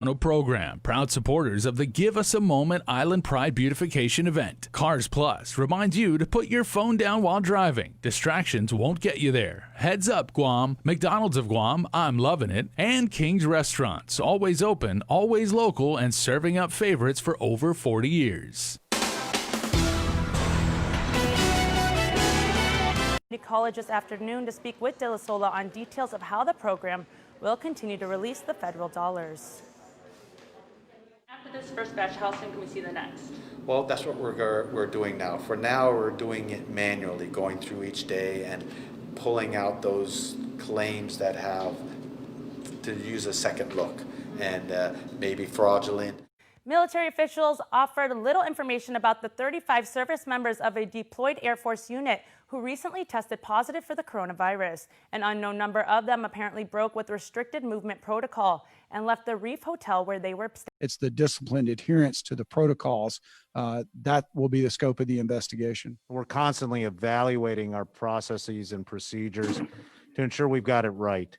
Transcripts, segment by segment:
Program, proud supporters of the Give Us a Moment Island Pride Beautification event. Cars Plus reminds you to put your phone down while driving. Distractions won't get you there. Heads up, Guam. McDonald's of Guam, I'm loving it. And King's Restaurants, always open, always local, and serving up favorites for over 40 years. College this afternoon to speak with De La Sola on details of how the program will continue to release the federal dollars. After this first batch, how soon can we see the next? Well, that's what we're doing now. For now, we're doing it manually, going through each day and pulling out those claims that have to use a second look and maybe fraudulent. Military officials offered little information about the 35 service members of a deployed Air Force unit who recently tested positive for the coronavirus. An unknown number of them apparently broke with restricted movement protocol and left the Reef Hotel where they were. It's the disciplined adherence to the protocols that will be the scope of the investigation. We're constantly evaluating our processes and procedures to ensure we've got it right.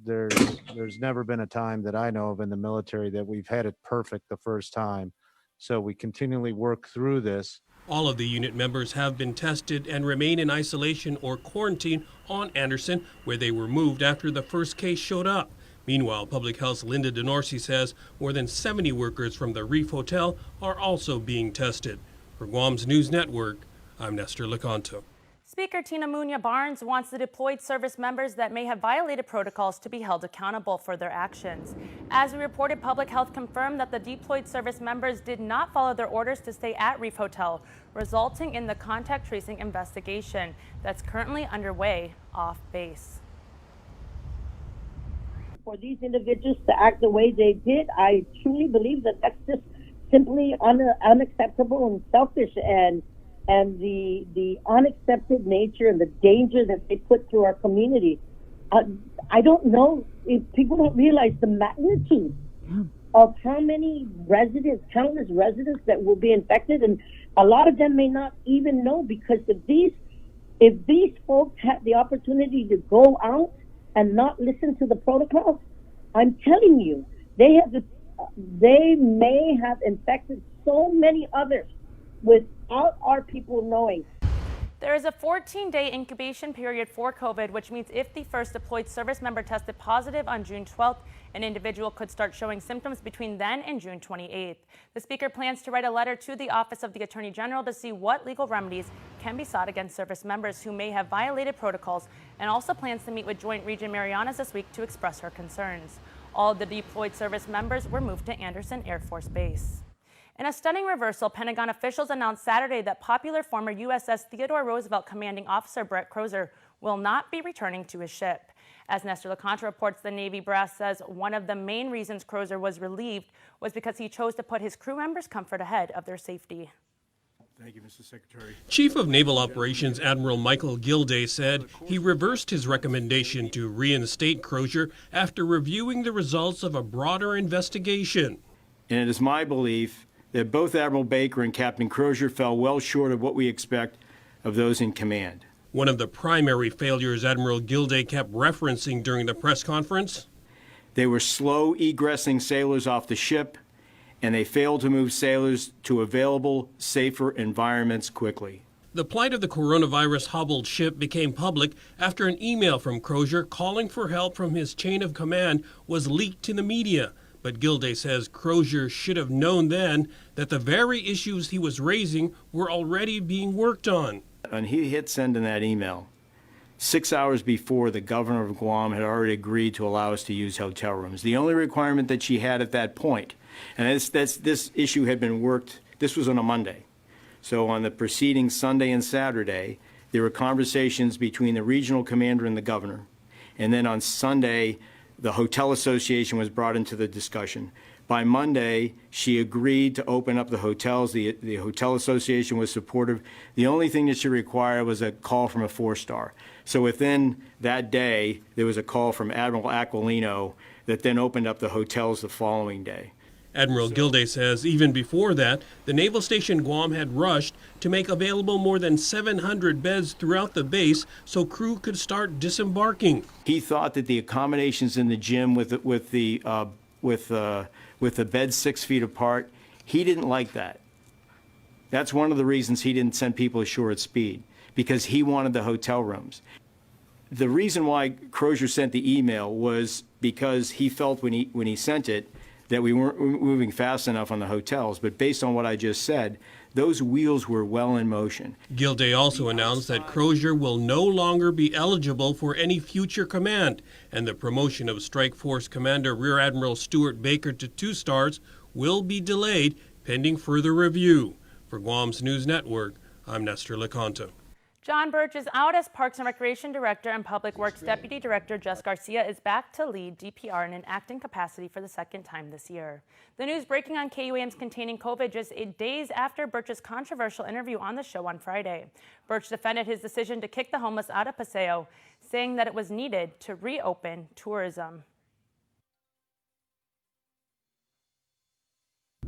There's never been a time that I know of in the military that we've had it perfect the first time. So we continually work through this. All of the unit members have been tested and remain in isolation or quarantine on Anderson, where they were moved after the first case showed up. Meanwhile, Public Health's Linda DeNorsi says more than 70 workers from the Reef Hotel are also being tested. For Guam's News Network, I'm Nestor Lecanto. Speaker Tina Muñoz Barnes wants the deployed service members that may have violated protocols to be held accountable for their actions. As we reported, Public Health confirmed that the deployed service members did not follow their orders to stay at Reef Hotel, resulting in the contact tracing investigation that's currently underway off base. For these individuals to act the way they did, I truly believe that that's just simply unacceptable and selfish, and the unaccepted nature and the danger that they put through our community. I don't know if people don't realize the magnitude of how many residents, countless residents that will be infected, and a lot of them may not even know, because if these folks had the opportunity to go out and not listen to the protocols, I'm telling you, they may have infected so many others without our people knowing. There is a 14-day incubation period for COVID, which means if the first deployed service member tested positive on June 12th, an individual could start showing symptoms between then and June 28th. The Speaker plans to write a letter to the Office of the Attorney General to see what legal remedies can be sought against service members who may have violated protocols, and also plans to meet with Joint Region Marianas this week to express her concerns. All of the deployed service members were moved to Anderson Air Force Base. In a stunning reversal, Pentagon officials announced Saturday that popular former USS Theodore Roosevelt commanding officer Brett Crozier will not be returning to his ship. As Nestor Lecanto reports, the Navy brass says one of the main reasons Crozier was relieved was because he chose to put his crew members' comfort ahead of their safety. Thank you, Mr. Secretary. Chief of Naval Operations Admiral Michael Gilday said he reversed his recommendation to reinstate Crozier after reviewing the results of a broader investigation. And it is my belief that both Admiral Baker and Captain Crozier fell well short of what we expect of those in command. One of the primary failures Admiral Gilday kept referencing during the press conference? They were slow egressing sailors off the ship, and they failed to move sailors to available, safer environments quickly. The plight of the coronavirus hobbled ship became public after an email from Crozier calling for help from his chain of command was leaked to the media. But Gilday says Crozier should have known then that the very issues he was raising were already being worked on. And he hit send in that email 6 hours before the governor of Guam had already agreed to allow us to use hotel rooms. The only requirement that she had at that point, and this issue had been worked, this was on a Monday. So on the preceding Sunday and Saturday, there were conversations between the regional commander and the governor. And then on Sunday, the Hotel Association was brought into the discussion. By Monday, she agreed to open up the hotels. The Hotel Association was supportive. The only thing that she required was a call from a 4-star. So within that day, there was a call from Admiral Aquilino that then opened up the hotels the following day. Admiral Gilday says even before that, the Naval Station Guam had rushed to make available more than 700 beds throughout the base so crew could start disembarking. He thought that the accommodations in the gym with the with the beds 6 feet apart. He didn't like that. That's one of the reasons he didn't send people ashore at speed, because he wanted the hotel rooms. The reason why Crozier sent the email was because he felt when he sent it that we weren't moving fast enough on the hotels. But based on what I just said, those wheels were well in motion. Gilday also announced that Crozier will no longer be eligible for any future command, and the promotion of Strike Force Commander Rear Admiral Stuart Baker to 2 stars will be delayed pending further review. For Guam's News Network, I'm Nestor LeConte. John Birch is out as Parks and Recreation Director, and Public Works Deputy Director Jess Garcia is back to lead DPR in an acting capacity for the second time this year. The news breaking on KUAM's Containing COVID just 8 days after Birch's controversial interview on the show on Friday. Birch defended his decision to kick the homeless out of Paseo, saying that it was needed to reopen tourism.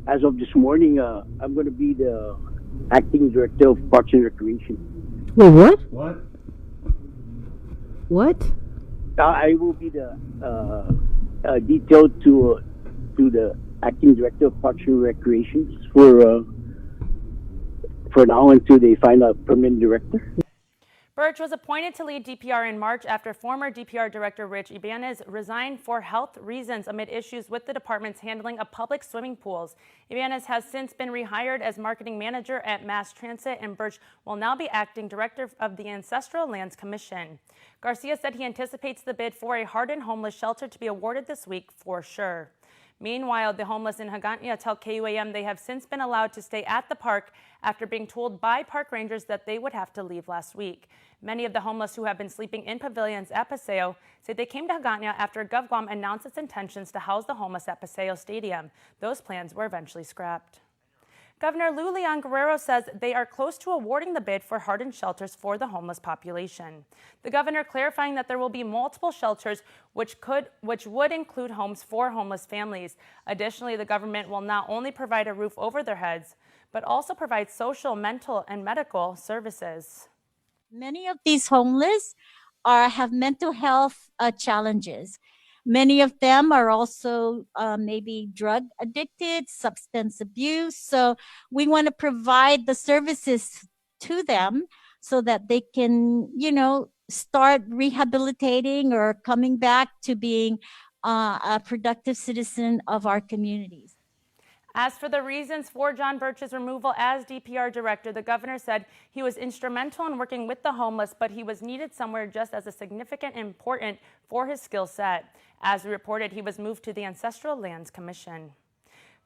As of this morning, I'm going to be the acting director of Parks and Recreation. Wait, what? What? What? I will be the detailed to the acting director of Parks and Recreation for now until they find a permanent director. Birch was appointed to lead DPR in March after former DPR Director Rich Ibanez resigned for health reasons amid issues with the department's handling of public swimming pools. Ibanez has since been rehired as marketing manager at Mass Transit, and Birch will now be acting director of the Ancestral Lands Commission. Garcia said he anticipates the bid for a hardened homeless shelter to be awarded this week for sure. Meanwhile, the homeless in Hagåtña tell KUAM they have since been allowed to stay at the park after being told by park rangers that they would have to leave last week. Many of the homeless who have been sleeping in pavilions at Paseo say they came to Hagåtña after GovGuam announced its intentions to house the homeless at Paseo Stadium. Those plans were eventually scrapped. Governor Lou Leon Guerrero says they are close to awarding the bid for hardened shelters for the homeless population. The governor clarifying that there will be multiple shelters which would include homes for homeless families. Additionally, the government will not only provide a roof over their heads, but also provide social, mental, and medical services. Many of these homeless have mental health challenges. Many of them are also maybe drug addicted, substance abuse. So we want to provide the services to them so that they can, start rehabilitating or coming back to being a productive citizen of our communities. As for the reasons for John Birch's removal as DPR director, the governor said he was instrumental in working with the homeless, but he was needed somewhere just as significant and important for his skill set. As we reported, he was moved to the Ancestral Lands Commission.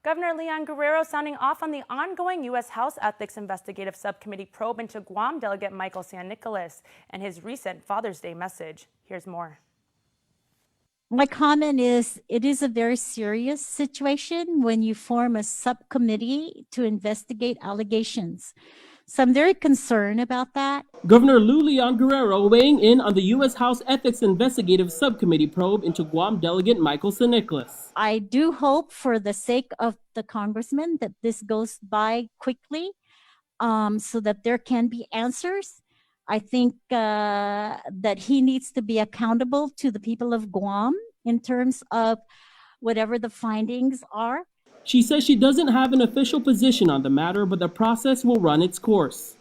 Governor Leon Guerrero sounding off on the ongoing U.S. House Ethics Investigative Subcommittee probe into Guam Delegate Michael San Nicolas and his recent Father's Day message. Here's more. My comment is, it is a very serious situation when you form a subcommittee to investigate allegations. So I'm very concerned about that. Governor Lou Leon Guerrero weighing in on the U.S. House Ethics Investigative Subcommittee probe into Guam Delegate Michael San Nicolas. I do hope for the sake of the congressman that this goes by quickly so that there can be answers. I think that he needs to be accountable to the people of Guam in terms of whatever the findings are. She says she doesn't have an official position on the matter, but the process will run its course.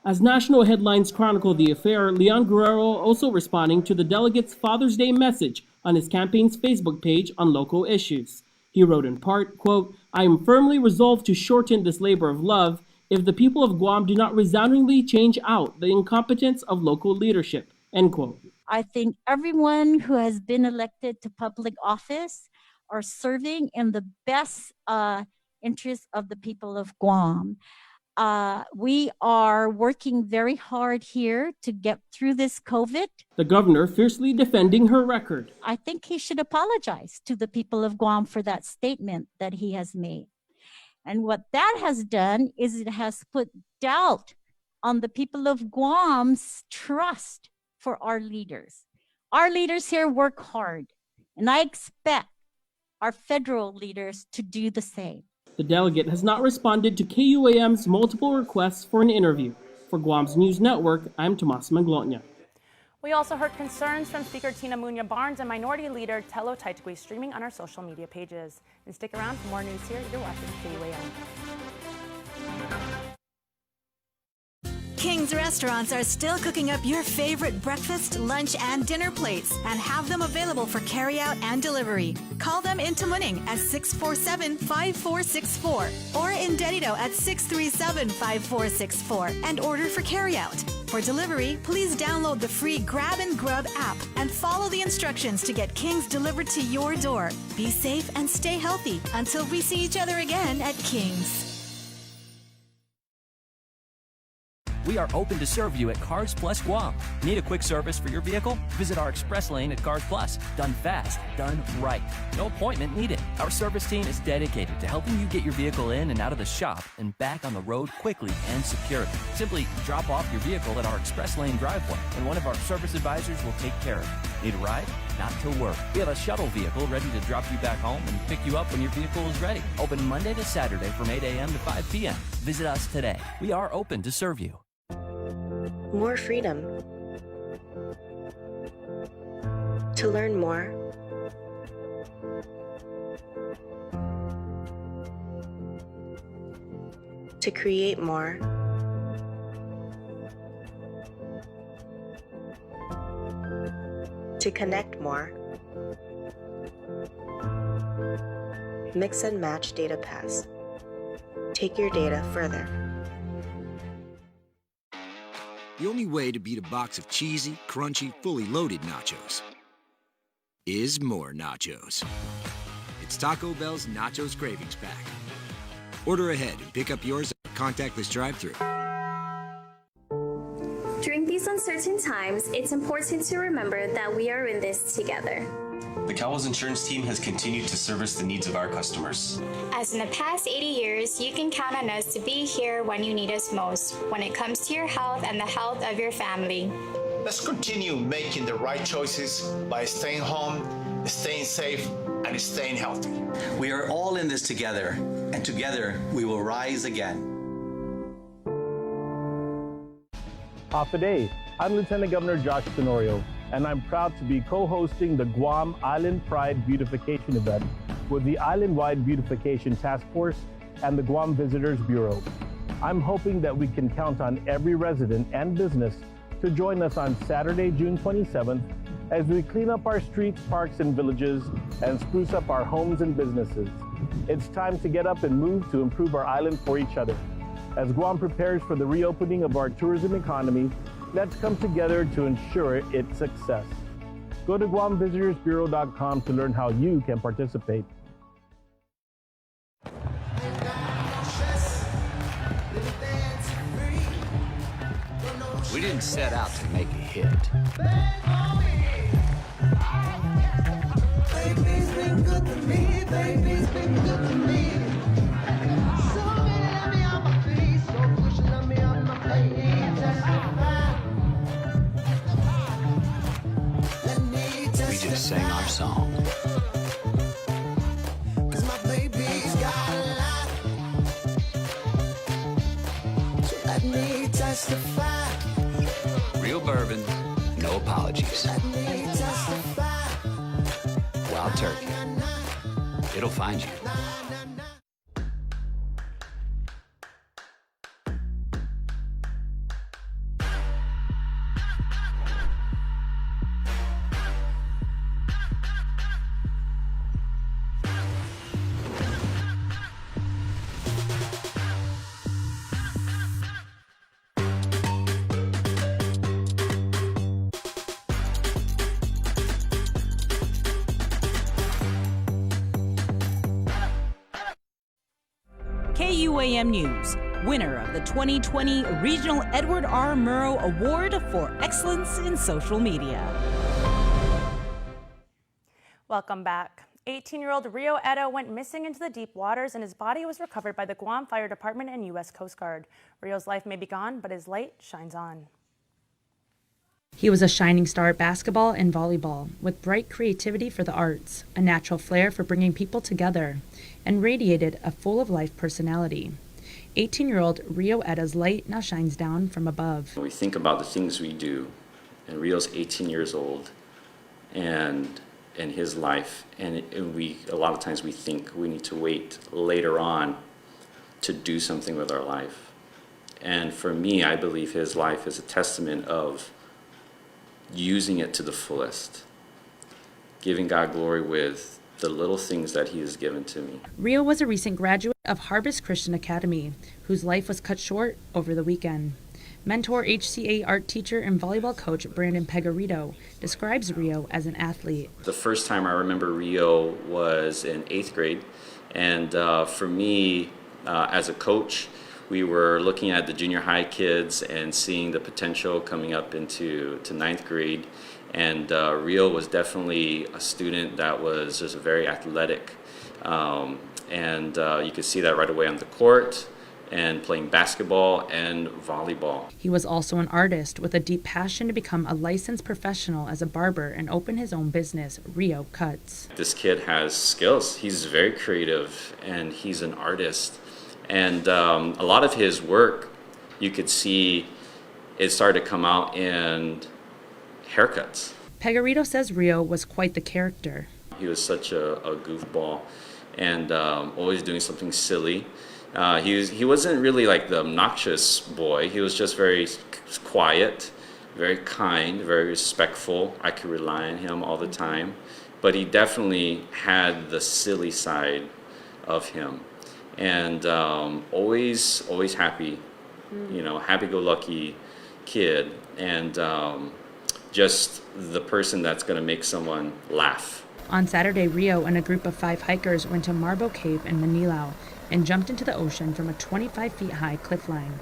As national headlines chronicle the affair, Leon Guerrero also responding to the delegate's Father's Day message on his campaign's Facebook page on local issues. He wrote in part, quote, "I am firmly resolved to shorten this labor of love if the people of Guam do not resoundingly change out the incompetence of local leadership," end quote. I think everyone who has been elected to public office are serving in the best interest of the people of Guam. We are working very hard here to get through this COVID. The governor fiercely defending her record. I think he should apologize to the people of Guam for that statement that he has made. And what that has done is it has put doubt on the people of Guam's trust for our leaders. Our leaders here work hard, and I expect our federal leaders to do the same. The delegate has not responded to KUAM's multiple requests for an interview. For Guam's News Network, I'm Tomas Manglotña. We also heard concerns from Speaker Tina Munya Barnes and Minority Leader Tello Taitagui streaming on our social media pages. And stick around for more news here. You're watching KUAM. King's Restaurants are still cooking up your favorite breakfast, lunch, and dinner plates and have them available for carryout and delivery. Call them in Tamuning at 647-5464 or in Dedito at 637-5464 and order for carryout. For delivery, please download the free Grab and Grub app and follow the instructions to get King's delivered to your door. Be safe and stay healthy until we see each other again at King's. We are open to serve you at Cars Plus Guam. Need a quick service for your vehicle? Visit our express lane at Cars Plus. Done fast, done right. No appointment needed. Our service team is dedicated to helping you get your vehicle in and out of the shop and back on the road quickly and securely. Simply drop off your vehicle at our express lane driveway, and one of our service advisors will take care of it. Need a ride? Not to worry. We have a shuttle vehicle ready to drop you back home and pick you up when your vehicle is ready. Open Monday to Saturday from 8 a.m. to 5 p.m. Visit us today. We are open to serve you. More freedom. To learn more. To create more. To connect more. Mix and match Data Pass. Take your data further. The only way to beat a box of cheesy, crunchy, fully loaded nachos is more nachos. It's Taco Bell's Nachos Cravings Pack. Order ahead and pick up yours at contactless drive-thru. During these uncertain times, it's important to remember that we are in this together. The Cowboys Insurance Team has continued to service the needs of our customers. As in the past 80 years, you can count on us to be here when you need us most, when it comes to your health and the health of your family. Let's continue making the right choices by staying home, staying safe, and staying healthy. We are all in this together, and together we will rise again. Today, I'm Lieutenant Governor Josh Tenorio, and I'm proud to be co-hosting the Guam Island Pride Beautification event with the Island-wide Beautification Task Force and the Guam Visitors Bureau. I'm hoping that we can count on every resident and business to join us on Saturday, June 27th, as we clean up our streets, parks, and villages and spruce up our homes and businesses. It's time to get up and move to improve our island for each other. As Guam prepares for the reopening of our tourism economy, let's come together to ensure its success. Go to GuamVisitorsBureau.com to learn how you can participate. We didn't set out to make a hit. Baby's been good to me, baby's been good to me. So many let me on my feet, so push let me on my feet. We just sang our song. 'Cause my baby's got a lot. So let me testify. Real bourbon, no apologies. Let me testify. Wild turkey. It'll find you. KUAM News, winner of the 2020 Regional Edward R. Murrow Award for Excellence in Social Media. Welcome back. 18-year-old Rio Edo went missing into the deep waters, and his body was recovered by the Guam Fire Department and U.S. Coast Guard. Rio's life may be gone, but his light shines on. He was a shining star at basketball and volleyball, with bright creativity for the arts, a natural flair for bringing people together, and radiated a full-of-life personality. 18-year-old Rio Eda's light now shines down from above. We think about the things we do and Rio's 18 years old, and in his life, and a lot of times we think we need to wait later on to do something with our life. And for me, I believe his life is a testament of using it to the fullest, giving God glory with the little things that he has given to me. Rio was a recent graduate of Harvest Christian Academy, whose life was cut short over the weekend. Mentor, HCA art teacher, and volleyball coach Brandon Pegarito describes Rio as an athlete. The first time I remember Rio was in 8th grade, and for me, as a coach, we were looking at the junior high kids and seeing the potential coming up into 9th grade. And Rio was definitely a student that was just very athletic. And you could see that right away on the court and playing basketball and volleyball. He was also an artist with a deep passion to become a licensed professional as a barber and open his own business, Rio Cuts. This kid has skills. He's very creative and he's an artist. And a lot of his work, you could see it started to come out in haircuts. Pegarito says Rio was quite the character. He was such a goofball and always doing something silly. He wasn't really like the obnoxious boy. He was just very quiet, very kind, very respectful. I could rely on him all the time. But he definitely had the silly side of him. And always happy, happy-go-lucky kid. And just the person that's going to make someone laugh. On Saturday, Rio and a group of 5 hikers went to Marbo Cave in Manilao and jumped into the ocean from a 25 feet high cliff line.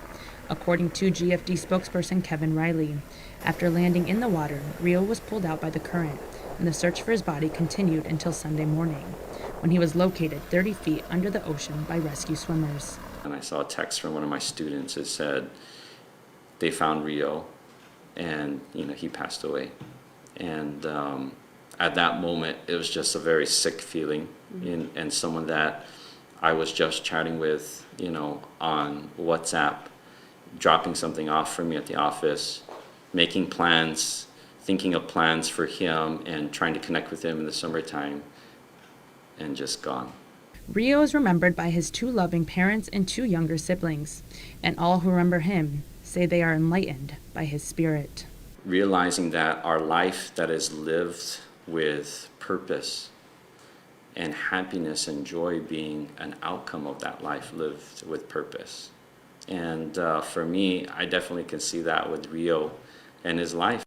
According to GFD spokesperson Kevin Riley, after landing in the water, Rio was pulled out by the current, and the search for his body continued until Sunday morning, when he was located 30 feet under the ocean by rescue swimmers. And I saw a text from one of my students that said they found Rio, and he passed away. And at that moment, it was just a very sick feeling, and someone that I was just chatting with, on WhatsApp, dropping something off for me at the office, making plans, thinking of plans for him, and trying to connect with him in the summertime, and just gone. Rio is remembered by his 2 loving parents and 2 younger siblings, and all who remember him say they are enlightened by his spirit. Realizing that our life that is lived with purpose and happiness and joy being an outcome of that life lived with purpose. And for me, I definitely can see that with Rio and his life.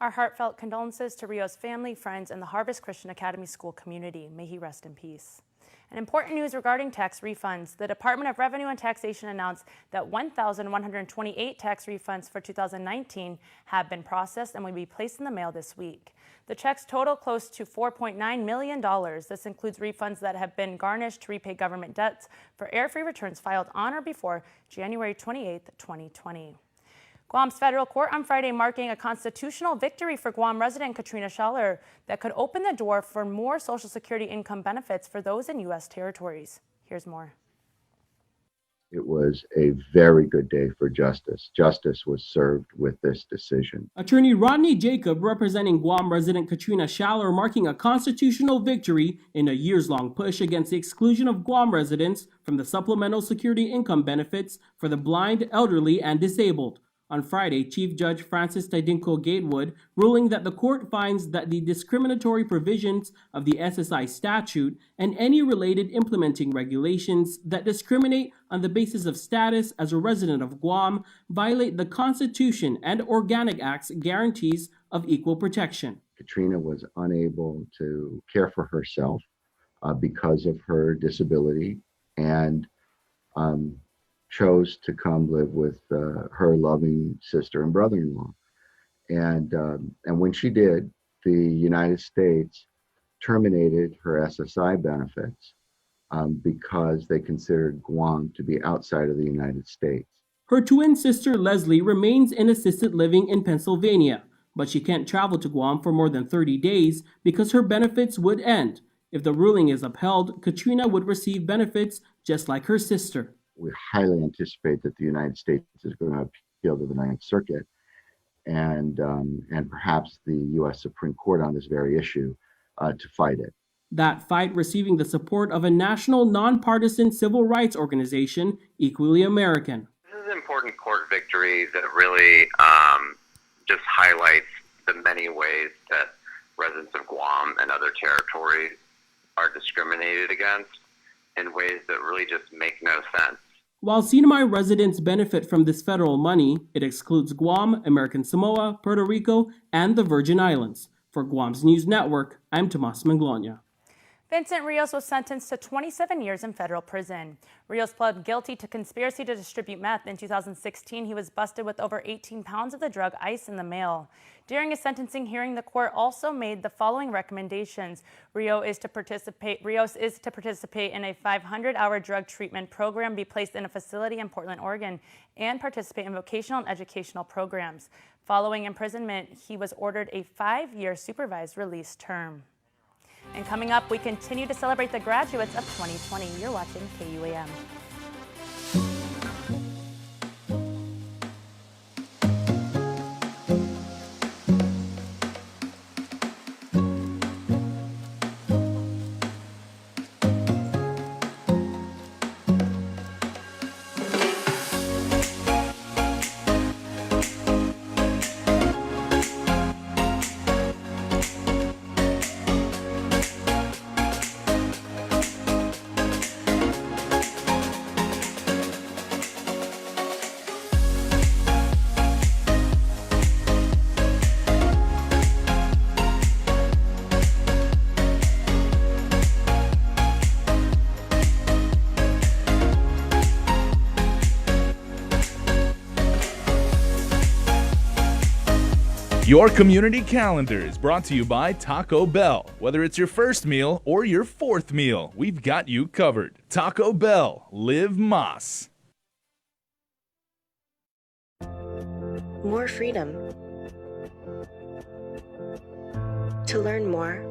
Our heartfelt condolences to Rio's family, friends, and the Harvest Christian Academy school community. May he rest in peace. And important news regarding tax refunds. The Department of Revenue and Taxation announced that 1,128 tax refunds for 2019 have been processed and will be placed in the mail this week. The checks total close to $4.9 million. This includes refunds that have been garnished to repay government debts for air-free returns filed on or before January 28, 2020. Guam's federal court on Friday marking a constitutional victory for Guam resident Katrina Scheller that could open the door for more Social Security income benefits for those in U.S. territories. Here's more. It was a very good day for justice. Justice was served with this decision. Attorney Rodney Jacob, representing Guam resident Katrina Scheller, marking a constitutional victory in a years-long push against the exclusion of Guam residents from the supplemental security income benefits for the blind, elderly, and disabled. On Friday, Chief Judge Francis Tidinko Gatewood ruling that the court finds that the discriminatory provisions of the SSI statute and any related implementing regulations that discriminate on the basis of status as a resident of Guam violate the Constitution and Organic Act's guarantees of equal protection. Katrina was unable to care for herself because of her disability and chose to come live with her loving sister and brother-in-law. And when she did, the United States terminated her SSI benefits because they considered Guam to be outside of the United States. Her twin sister Leslie remains in assisted living in Pennsylvania, but she can't travel to Guam for more than 30 days because her benefits would end. If the ruling is upheld, Katrina would receive benefits just like her sister. We highly anticipate that the United States is going to appeal to the Ninth Circuit and perhaps the U.S. Supreme Court on this very issue to fight it. That fight receiving the support of a national nonpartisan civil rights organization, Equally American. This is an important court victory that really just highlights the many ways that residents of Guam and other territories are discriminated against in ways that really just make no sense. While CNMI residents benefit from this federal money, it excludes Guam, American Samoa, Puerto Rico, and the Virgin Islands. For Guam's News Network, I'm Tomas Manglona. Vincent Rios was sentenced to 27 years in federal prison. Rios pled guilty to conspiracy to distribute meth. In 2016, he was busted with over 18 pounds of the drug ice in the mail. During a sentencing hearing, the court also made the following recommendations. Rios is to participate in a 500-hour drug treatment program, be placed in a facility in Portland, Oregon, and participate in vocational and educational programs. Following imprisonment, he was ordered a 5-year supervised release term. And coming up, we continue to celebrate the graduates of 2020. You're watching KUAM. Your community calendar is brought to you by Taco Bell. Whether it's your first meal or your fourth meal, we've got you covered. Taco Bell, live Más. More freedom. To learn more,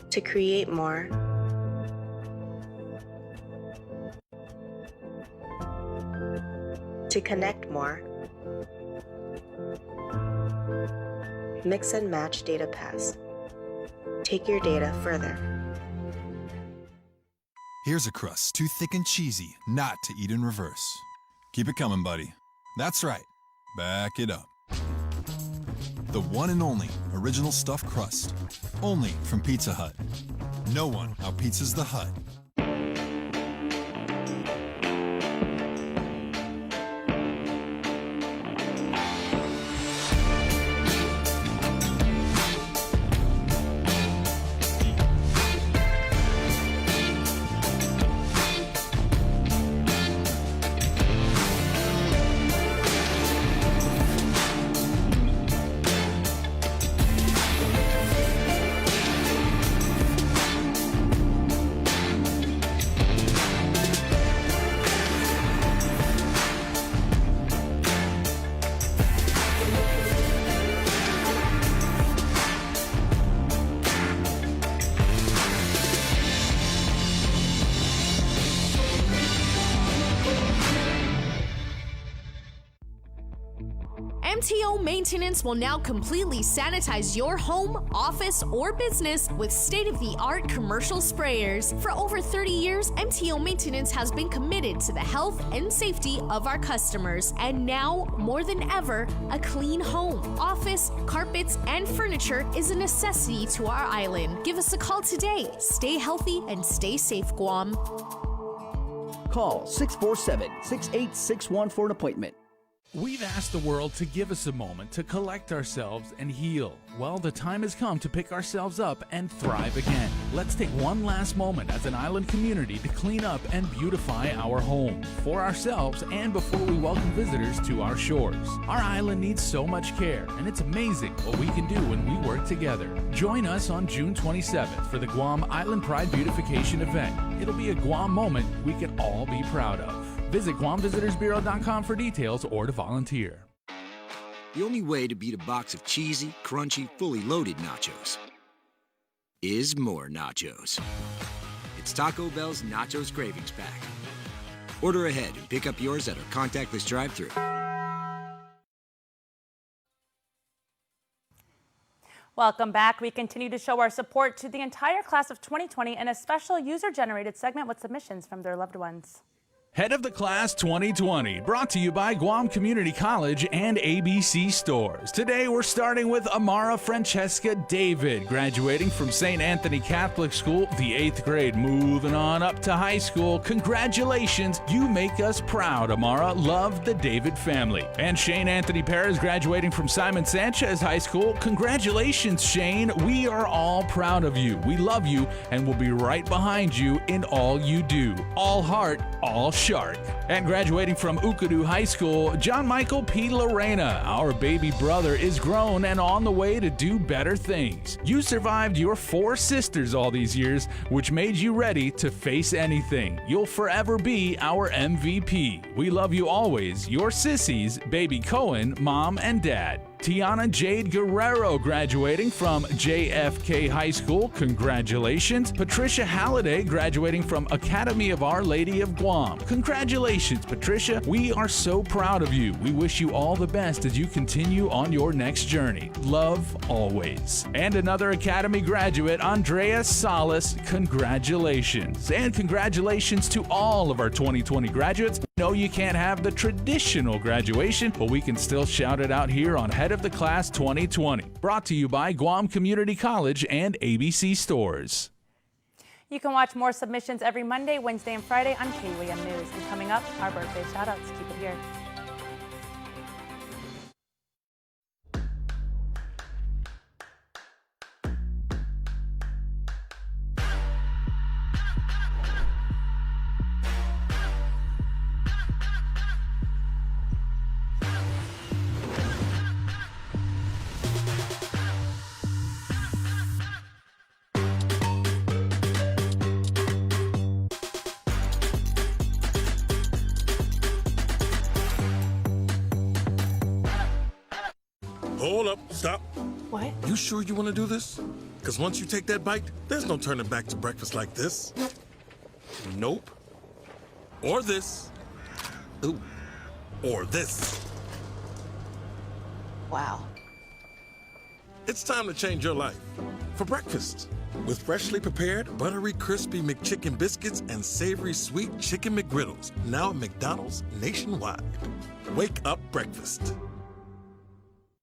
to create more, to connect more. Mix and match data pass. Take your data further. Here's a crust too thick and cheesy not to eat in reverse. Keep it coming, buddy. That's right. Back it up. The one and only original stuffed crust. Only from Pizza Hut. No one outpizzas the Hut. MTO Maintenance will now completely sanitize your home, office, or business with state-of-the-art commercial sprayers. For over 30 years, MTO Maintenance has been committed to the health and safety of our customers. And now, more than ever, a clean home, office, carpets, and furniture is a necessity to our island. Give us a call today. Stay healthy and stay safe, Guam. Call 647-6861 for an appointment. We've asked the world to give us a moment to collect ourselves and heal. Well, the time has come to pick ourselves up and thrive again. Let's take one last moment as an island community to clean up and beautify our home for ourselves and before we welcome visitors to our shores. Our island needs so much care, and it's amazing what we can do when we work together. Join us on June 27th for the Guam Island Pride Beautification event. It'll be a Guam moment we can all be proud of. Visit GuamVisitorsBureau.com for details or to volunteer. The only way to beat a box of cheesy, crunchy, fully loaded nachos is more nachos. It's Taco Bell's Nachos Cravings Pack. Order ahead and pick up yours at our contactless drive-thru. Welcome back. We continue to show our support to the entire class of 2020 in a special user-generated segment with submissions from their loved ones. Head of the Class 2020, brought to you by Guam Community College and ABC Stores. Today we're starting with Amara Francesca David, graduating from St. Anthony Catholic School, the 8th grade. Moving on up to high school. Congratulations, you make us proud, Amara. Love the David family. And Shane Anthony Perez, graduating from Simon Sanchez High School. Congratulations, Shane. We are all proud of you. We love you and will be right behind you in all you do. All heart, all shark. And graduating from Ukadu High School, John Michael P. Lorena. Our baby brother is grown and on the way to do better things. You survived your 4 sisters all these years, which made you ready to face anything. You'll forever be our MVP. We love you always. Your sissies, baby Cohen, mom and dad. Tiana Jade Guerrero, graduating from JFK High School. Congratulations. Patricia Halliday, graduating from Academy of Our Lady of Guam. Congratulations, Patricia. We are so proud of you. We wish you all the best as you continue on your next journey. Love always. And another Academy graduate, Andrea Salas. Congratulations. And congratulations to all of our 2020 graduates. No, you can't have the traditional graduation, but we can still shout it out here on Head of the Class 2020. Brought to you by Guam Community College and ABC Stores. You can watch more submissions every Monday, Wednesday, and Friday on KUAM News. And coming up, our birthday shoutouts. Keep it here. Hold up, stop. What? You sure you want to do this? Because once you take that bite, there's no turning back to breakfast like this. Nope. Or this. Ooh. Or this. Wow. It's time to change your life. For breakfast. With freshly prepared, buttery, crispy McChicken biscuits and savory sweet chicken McGriddles. Now at McDonald's nationwide. Wake up breakfast.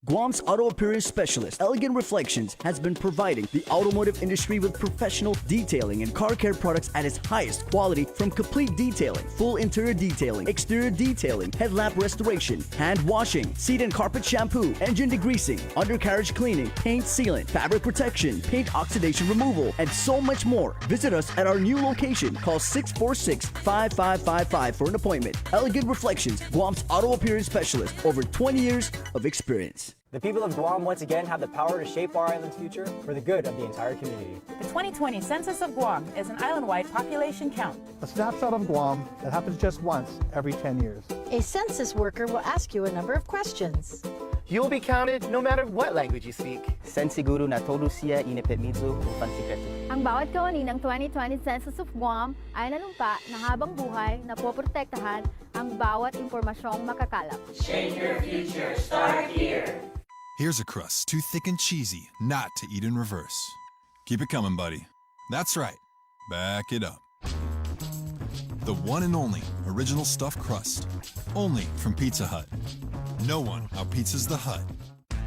Guam's auto appearance specialist, Elegant Reflections, has been providing the automotive industry with professional detailing and car care products at its highest quality, from complete detailing, full interior detailing, exterior detailing, headlamp restoration, hand washing, seat and carpet shampoo, engine degreasing, undercarriage cleaning, paint sealant, fabric protection, paint oxidation removal, and so much more. Visit us at our new location. Call 646-5555 for an appointment. Elegant Reflections, Guam's auto appearance specialist, over 20 years of experience. The people of Guam once again have the power to shape our island's future for the good of the entire community. The 2020 Census of Guam is an island-wide population count. A snapshot of Guam that happens just once every 10 years. A census worker will ask you a number of questions. You'll be counted no matter what language you speak. Sensiguro na todo siya inipetmizo upang sikreto. Ang bawat kawani ng 2020 Census of Guam ay nanumpa na habang buhay na poprotektahan ang bawat impormasyong makakalap. Shape your future. Start here. Here's a crust too thick and cheesy not to eat in reverse. Keep it coming, buddy. That's right. Back it up. The one and only original stuffed crust. Only from Pizza Hut. No one out-pizzas the Hut.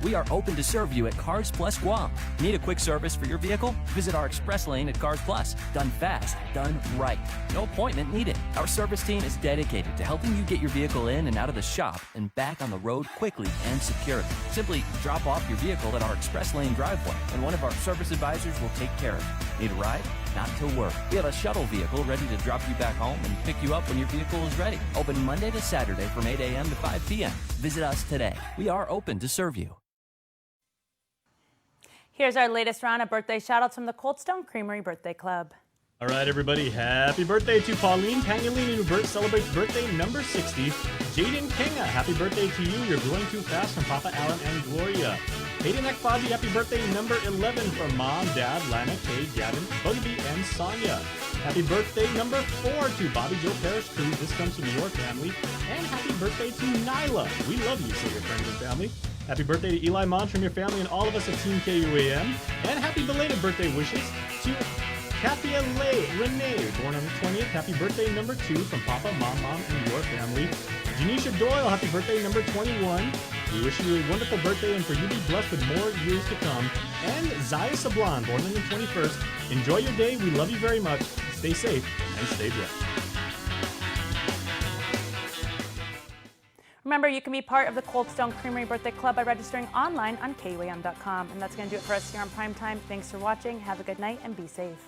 We are open to serve you at Cars Plus Guam. Need a quick service for your vehicle? Visit our express lane at Cars Plus. Done fast, done right. No appointment needed. Our service team is dedicated to helping you get your vehicle in and out of the shop and back on the road quickly and securely. Simply drop off your vehicle at our express lane driveway, and one of our service advisors will take care of it. Need a ride? Not to worry. We have a shuttle vehicle ready to drop you back home and pick you up when your vehicle is ready. Open Monday to Saturday from 8 a.m. to 5 p.m. Visit us today. We are open to serve you. Here's our latest round of birthday shoutouts from the Cold Stone Creamery Birthday Club. All right, everybody, happy birthday to Pauline Pangalini, who celebrates birthday number 60. Jaden Kinga, happy birthday to you. You're growing too fast, from Papa Alan and Gloria. Hayden Ekfazi, happy birthday number 11 from Mom, Dad, Lana, Kay, Gavin, Bugabee, and Sonia. Happy birthday number 4 to Bobby Joe Parrish Cruz. This comes from your family. And happy birthday to Nyla. We love you, so your friends and family. Happy birthday to Eli Mons from your family and all of us at Team KUAM. And happy belated birthday wishes to Katia Renee, born on the 20th. Happy birthday number 2 from Papa, Mom, and your family. Janisha Doyle, happy birthday number 21. We wish you a wonderful birthday and for you to be blessed with more years to come. And Zaya Sablan, born on the 21st. Enjoy your day. We love you very much. Stay safe and stay blessed. Remember, you can be part of the Cold Stone Creamery Birthday Club by registering online on KUAM.com. And that's going to do it for us here on Primetime. Thanks for watching. Have a good night and be safe.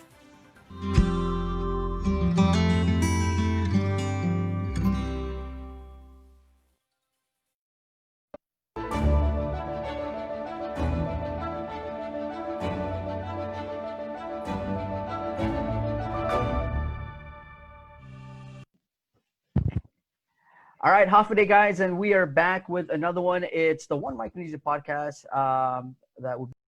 All right, half a day, guys, and we are back with another one. It's the One Micronesia podcast that will